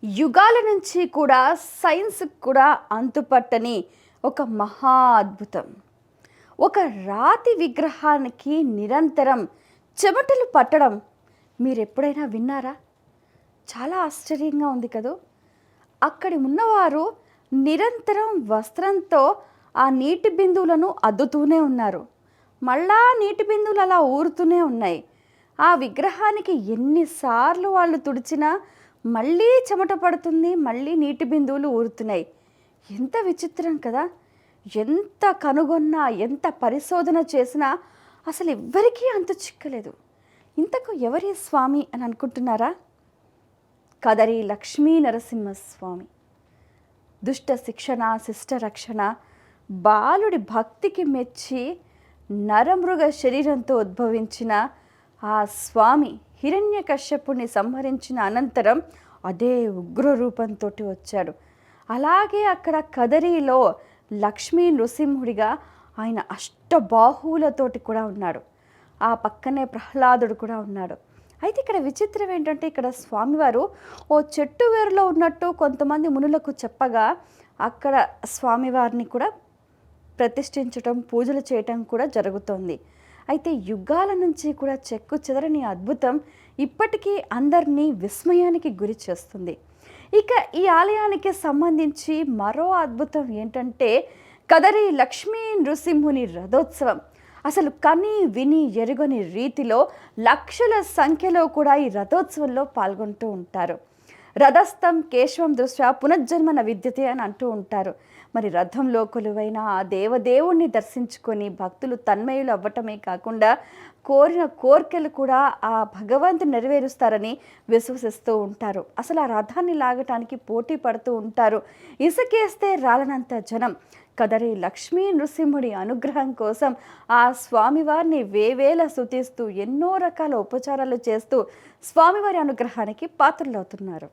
యుగాల నుంచి కూడా సైన్స్ కూడా అంతుపట్టని ఒక మహా అద్భుతం. ఒక రాతి విగ్రహానికి నిరంతరం చెమటలు పట్టడం మీరెప్పుడైనా విన్నారా? చాలా ఆశ్చర్యంగా ఉంది కదూ! అక్కడి ఉన్నవారు నిరంతరం వస్త్రంతో ఆ నీటి బిందువులను అద్దుతూనే ఉన్నారు. మళ్ళా నీటి బిందువులు అలా ఊరుతూనే ఉన్నాయి. ఆ విగ్రహానికి ఎన్నిసార్లు వాళ్ళు తుడిచినా మళ్ళీ చెమట పడుతుంది, మళ్ళీ నీటి బిందువులు ఊరుతున్నాయి. ఎంత విచిత్రం కదా! ఎంత కనుగొన్నా, ఎంత పరిశోధన చేసినా అసలు ఎవ్వరికీ అంతు చిక్కలేదు. ఇంతకు ఎవరి స్వామి అని అనుకుంటున్నారా? కదరి లక్ష్మీ నరసింహస్వామి. దుష్ట శిక్షణ, శిష్ట రక్షణ, బాలుడి భక్తికి మెచ్చి నరమృగ శరీరంతో ఉద్భవించిన ఆ స్వామి హిరణ్యకశ్యపుని సంహరించిన అనంతరం అదే ఉగ్ర రూపంతో వచ్చాడు. అలాగే అక్కడ కదరిలో లక్ష్మీ నృసింహుడిగా ఆయన అష్టబాహువులతోటి కూడా ఉన్నాడు. ఆ పక్కనే ప్రహ్లాదుడు కూడా ఉన్నాడు. అయితే ఇక్కడ విచిత్రం ఏంటంటే, ఇక్కడ స్వామివారు ఓ చెట్టు వేరులో ఉన్నట్టు కొంతమంది మునులకు చెప్పగా అక్కడ స్వామివారిని కూడా ప్రతిష్ఠించటం, పూజలు చేయటం కూడా జరుగుతోంది. అయితే యుగాల నుంచి కూడా చెక్కు చెదరని అద్భుతం ఇప్పటికీ అందరినీ విస్మయానికి గురి చేస్తుంది. ఇక ఈ ఆలయానికి సంబంధించి మరో అద్భుతం ఏంటంటే, కదరి లక్ష్మీ నృసింహుని రథోత్సవం. అసలు కని విని ఎరుగని రీతిలో లక్షల సంఖ్యలో కూడా ఈ రథోత్సవంలో పాల్గొంటూ ఉంటారు. రథస్థం కేశవం దృష్ట్యా పునర్జన్మన విద్యతే అని అంటూ ఉంటారు. మరి రథంలో కొలువైన ఆ దేవదేవుణ్ణి దర్శించుకొని భక్తులు తన్మయులు అవ్వటమే కాకుండా కోరిన కోరికలు కూడా ఆ భగవంతుని నెరవేరుస్తారని విశ్వసిస్తూ ఉంటారు. అసలు ఆ రథాన్ని లాగటానికి పోటీ పడుతూ ఉంటారు. ఇసుకేస్తే రాలనంత జనం. కదరి లక్ష్మీ నృసింహుడి అనుగ్రహం కోసం ఆ స్వామివారిని వేవేల స్తుతిస్తూ ఎన్నో రకాల ఉపచారాలు చేస్తూ స్వామివారి అనుగ్రహానికి పాత్రలవుతున్నారు.